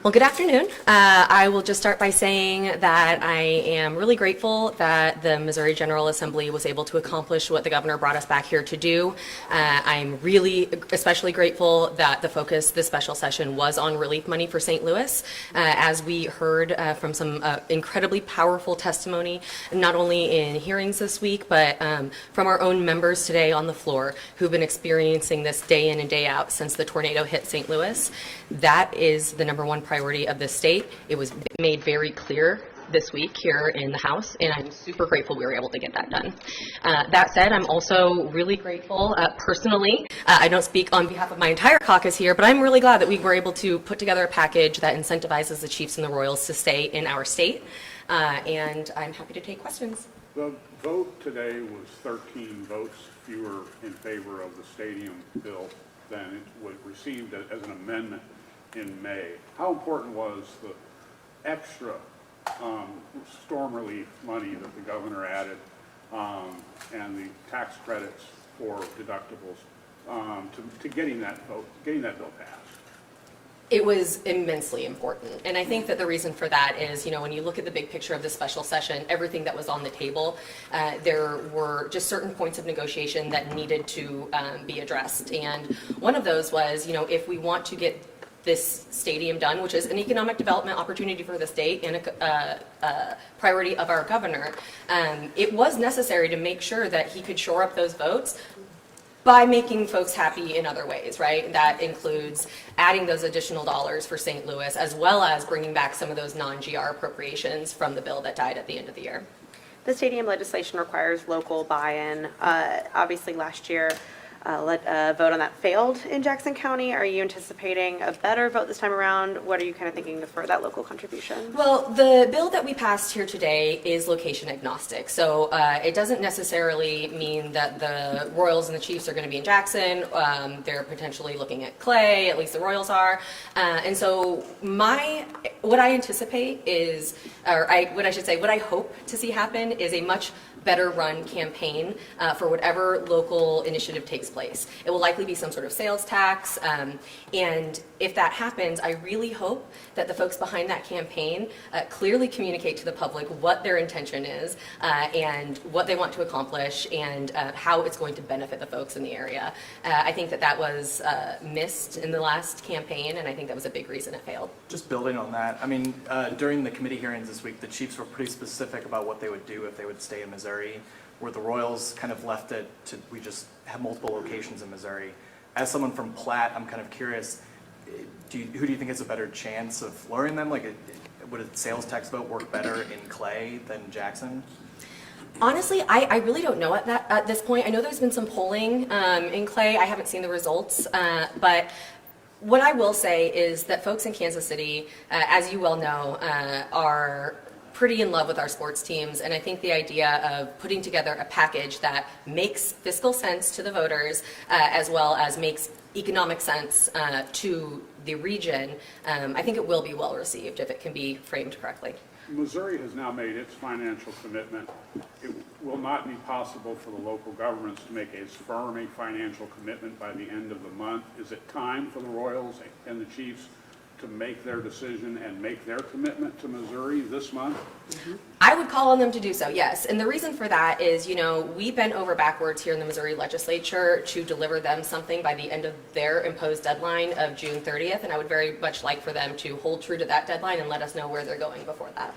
Well, good afternoon. I will just start by saying that I am really grateful that the Missouri General Assembly was able to accomplish what the governor brought us back here to do. I'm really especially grateful that the focus this special session was on relief money for St. Louis, as we heard from some incredibly powerful testimony, not only in hearings this week, but from our own members today on the floor who've been experiencing this day in and day out since the tornado hit St. Louis. That is the number one priority of the state. It was made very clear this week here in the House, and I'm super grateful we were able to get that done. That said, I'm also really grateful personally. I don't speak on behalf of my entire caucus here, but I'm really glad that we were able to put together a package that incentivizes the Chiefs and the Royals to stay in our state, and I'm happy to take questions. The vote today was 13 votes fewer in favor of the stadium bill than it was received as an amendment in May. How important was the extra storm relief money that the governor added and the tax credits for deductibles to getting that bill passed? It was immensely important. And I think that the reason for that is, when you look at the big picture of this special session, everything that was on the table, there were just certain points of negotiation that needed to be addressed. And one of those was, if we want to get this stadium done, which is an economic development opportunity for the state and a priority of our governor, it was necessary to make sure that he could shore up those votes by making folks happy in other ways, right? That includes adding those additional dollars for St. Louis, as well as bringing back some of those non-GR appropriations from the bill that died at the end of the year. The stadium legislation requires local buy-in. Obviously, last year, a vote on that failed in Jackson County. Are you anticipating a better vote this time around? What are you kind of thinking for that local contribution? Well, the bill that we passed here today is location agnostic. So it doesn't necessarily mean that the Royals and the Chiefs are going to be in Jackson. They're potentially looking at Clay, at least the Royals are. And so what I anticipate is, what I hope to see happen is a much better run campaign for whatever local initiative takes place. It will likely be some sort of sales tax, and if that happens, I really hope that the folks behind that campaign clearly communicate to the public what their intention is and what they want to accomplish and how it's going to benefit the folks in the area. I think that was missed in the last campaign, and I think that was a big reason it failed. Just building on that, during the committee hearings this week, the Chiefs were pretty specific about what they would do if they would stay in Missouri, where the Royals kind of left it to, we just have multiple locations in Missouri. As someone from Platte, I'm kind of curious, who do you think has a better chance of lowering them? Would a sales tax vote work better in Clay than Jackson? Honestly, I really don't know at this point. I know there's been some polling in Clay. I haven't seen the results, but what I will say is that folks in Kansas City, as you well know, are pretty in love with our sports teams, and I think the idea of putting together a package that makes fiscal sense to the voters as well as makes economic sense to the region, I think it will be well received if it can be framed correctly. Missouri has now made its financial commitment. It will not be possible for the local governments to make as firm a financial commitment by the end of the month. Is it time for the Royals and the Chiefs to make their decision and make their commitment to Missouri this month? I would call on them to do so, yes. And the reason for that is, we bent over backwards here in the Missouri legislature to deliver them something by the end of their imposed deadline of June 30th, and I would very much like for them to hold true to that deadline and let us know where they're going before that.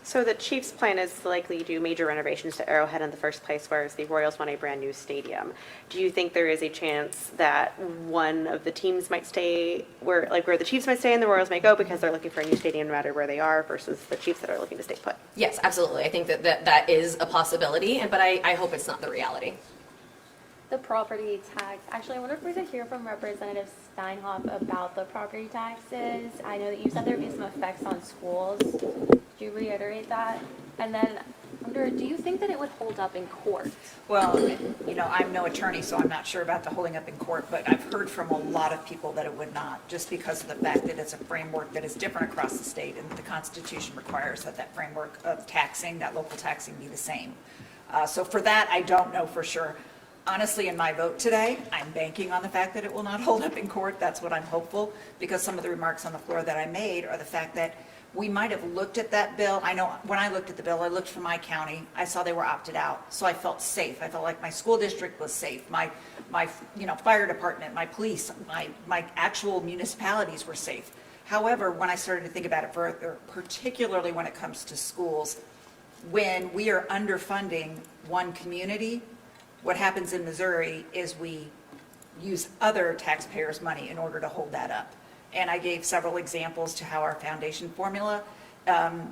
So the Chiefs' plan is to likely do major renovations to Arrowhead in the first place, whereas the Royals want a brand new stadium. Do you think there is a chance that one of the teams might stay where the Chiefs might stay and the Royals may go because they're looking for a new stadium no matter where they are, versus the Chiefs that are looking to stay put? Yes, absolutely. I think that is a possibility, but I hope it's not the reality. The property tax. Actually, I wonder if we could hear from Representative Steinhoff about the property taxes. I know that you said there would be some effects on schools. Could you reiterate that? And then, I wonder, do you think that it would hold up in court? Well, I'm no attorney, so I'm not sure about the holding up in court, but I've heard from a lot of people that it would not, just because of the fact that it's a framework that is different across the state, and the Constitution requires that framework of taxing, that local taxing, be the same. So for that, I don't know for sure. honestly, in my vote today, I'm banking on the fact that it will not hold up in court. That's what I'm hopeful, because some of the remarks on the floor that I made are the fact that we might have looked at that bill. I know when I looked at the bill, I looked for my county. I saw they were opted out, so I felt safe. I felt like my school district was safe. My fire department, my police, my actual municipalities were safe. However, when I started to think about it further, particularly when it comes to schools, when we are underfunding one community, what happens in Missouri is we use other taxpayers' money in order to hold that up. And I gave several examples to how our foundation formula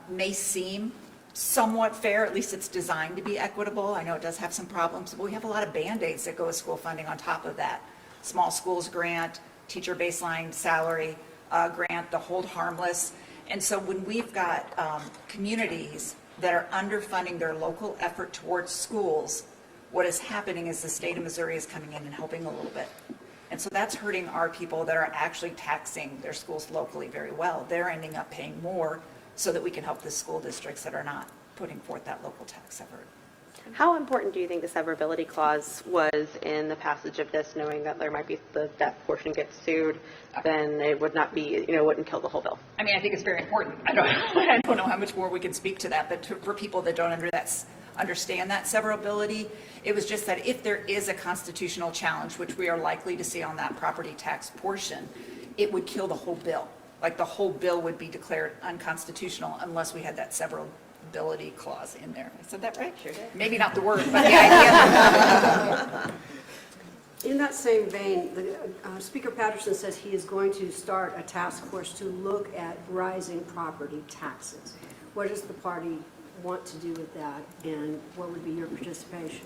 may seem somewhat fair, at least it's designed to be equitable. I know it does have some problems, but we have a lot of Band-Aids that go with school funding on top of that. Small schools grant, teacher baseline salary grant, the hold harmless. And so when we've got communities that are underfunding their local effort towards schools, what is happening is the state of Missouri is coming in and helping a little bit. And so that's hurting our people that are actually taxing their schools locally very well. They're ending up paying more so that we can help the school districts that are not putting forth that local tax effort. How important do you think the severability clause was in the passage of this, knowing that there might be, that portion gets sued, then it would not be, wouldn't kill the whole bill? I mean, I think it's very important. I don't know how much more we can speak to that, but for people that don't understand that severability, it was just that if there is a constitutional challenge, which we are likely to see on that property tax portion, it would kill the whole bill. Like the whole bill would be declared unconstitutional unless we had that severability clause in there. I said that right? Sure did. Maybe not the word, but the idea. In that same vein, Speaker Patterson says he is going to start a task force to look at rising property taxes. What does the party want to do with that, and what would be your participation?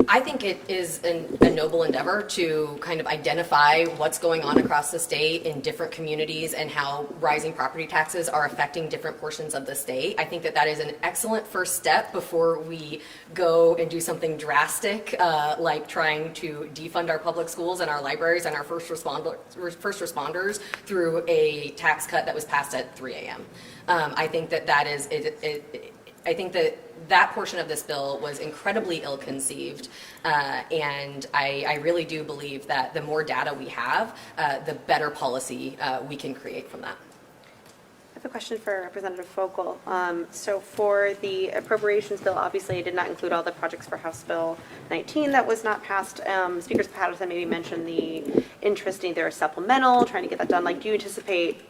I think it is a noble endeavor to kind of identify what's going on across the state in different communities and how rising property taxes are affecting different portions of the state. I think that is an excellent first step before we go and do something drastic, like trying to defund our public schools and our libraries and our first responders through a tax cut that was passed at 3 a.m. I think that is it. I think that portion of this bill was incredibly ill-conceived, and I really do believe that the more data we have, the better policy we can create from that. I have a question for Representative Fogle. So for the appropriations bill, obviously it did not include all the projects for House Bill 19 that was not passed. Speaker Patterson maybe mentioned the interest in either a supplemental, trying to get that done. Like, do you anticipate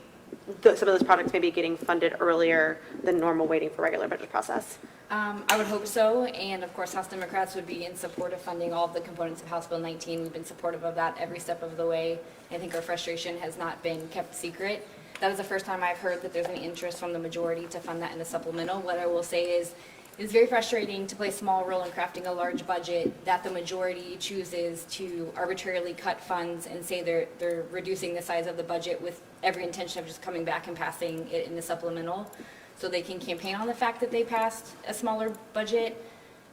some of those projects maybe getting funded earlier than normal, waiting for regular budget process? I would hope so, and of course House Democrats would be in support of funding all of the components of House Bill 19. We've been supportive of that every step of the way. I think our frustration has not been kept secret. That is the first time I've heard that there's any interest from the majority to fund that in the supplemental. What I will say is, it's very frustrating to play a small role in crafting a large budget that the majority chooses to arbitrarily cut funds and say they're reducing the size of the budget with every intention of just coming back and passing it in the supplemental so they can campaign on the fact that they passed a smaller budget.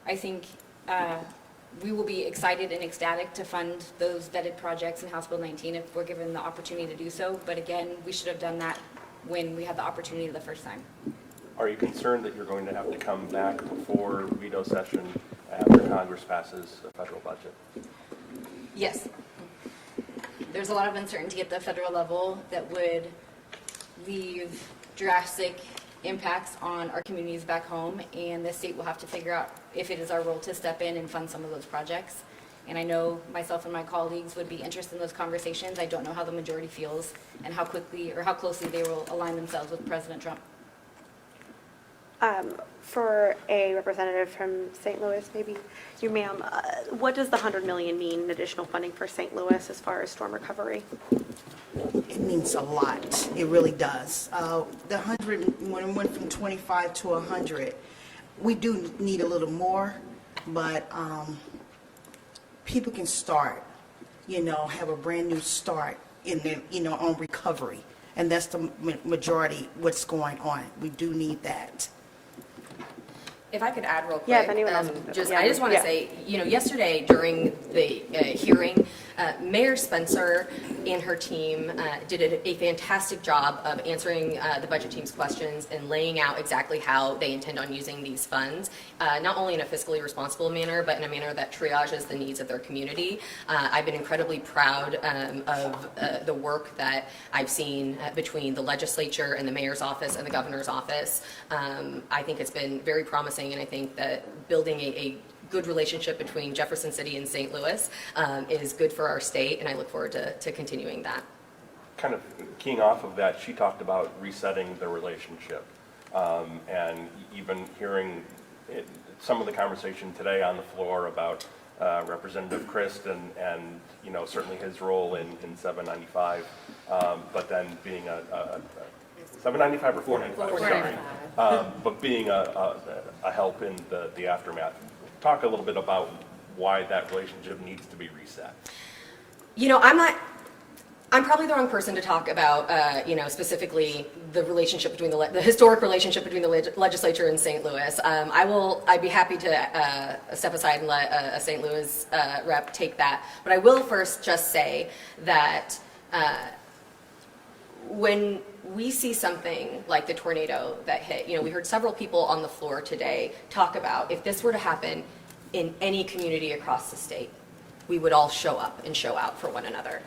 I think we will be excited and ecstatic to fund those vetted projects in House Bill 19 if we're given the opportunity to do so. But again, we should have done that when we had the opportunity the first time. Are you concerned that you're going to have to come back before veto session after Congress passes the federal budget? Yes. There's a lot of uncertainty at the federal level that would leave drastic impacts on our communities back home, and the state will have to figure out if it is our role to step in and fund some of those projects. And I know myself and my colleagues would be interested in those conversations. I don't know how the majority feels and how quickly or how closely they will align themselves with President Trump. For a representative from St. Louis, maybe you, ma'am, what does the $100 million mean in additional funding for St. Louis as far as storm recovery? It means a lot. It really does. The 100, when it went from 25 to 100, we do need a little more, but people can start, have a brand new start in the, on recovery. And that's the majority what's going on. We do need that. If I could add real quick. Yeah, if anyone else. I just want to say, yesterday during the hearing, Mayor Spencer and her team did a fantastic job of answering the budget team's questions and laying out exactly how they intend on using these funds, not only in a fiscally responsible manner, but in a manner that triages the needs of their community. I've been incredibly proud of the work that I've seen between the legislature and the mayor's office and the governor's office. I think it's been very promising, and I think that building a good relationship between Jefferson City and St. Louis is good for our state, and I look forward to continuing that. Kind of keying off of that, she talked about resetting the relationship. And even hearing some of the conversation today on the floor about Representative Christ and you know, certainly his role in 795, but then being a 795 or 495? Sorry. But being a help in the aftermath. Talk a little bit about why that relationship needs to be reset. You know, I'm probably the wrong person to talk about, you know, specifically the relationship between the historic relationship between the legislature and St. Louis. I'd be happy to step aside and let a St. Louis rep take that. But I will first just say that when we see something like the tornado that hit, you know, we heard several people on the floor today talk about if this were to happen in any community across the state, we would all show up and show out for one another.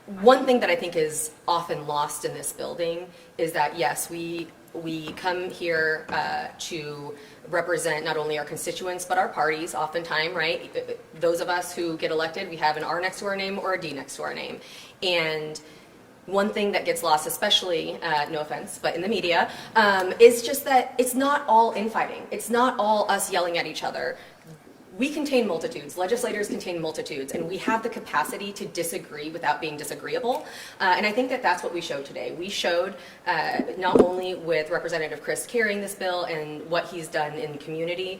One thing that I think is often lost in this building is that, yes, we come here to represent not only our constituents, but our parties oftentimes, right? Those of us who get elected, we have an R next to our name or a D next to our name. And one thing that gets lost, especially, no offense, but in the media, is just that it's not all infighting. It's not all us yelling at each other. We contain multitudes, legislators contain multitudes, and we have the capacity to disagree without being disagreeable. And I think that that's what we showed today. We showed not only with Representative Christ carrying this bill and what he's done in the community,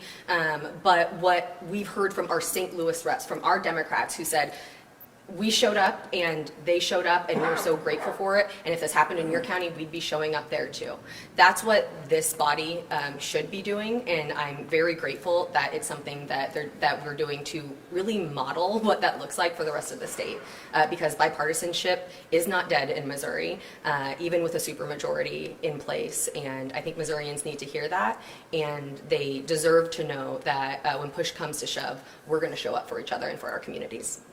but what we've heard from our St. Louis reps, from our Democrats who said, we showed up and they showed up and we're so grateful for it. And if this happened in your county, we'd be showing up there too. That's what this body should be doing. And I'm very grateful that it's something that we're doing to really model what that looks like for the rest of the state. Because bipartisanship is not dead in Missouri, even with a supermajority in place. And I think Missourians need to hear that. And they deserve to know that when push comes to shove, we're going to show up for each other and for our communities.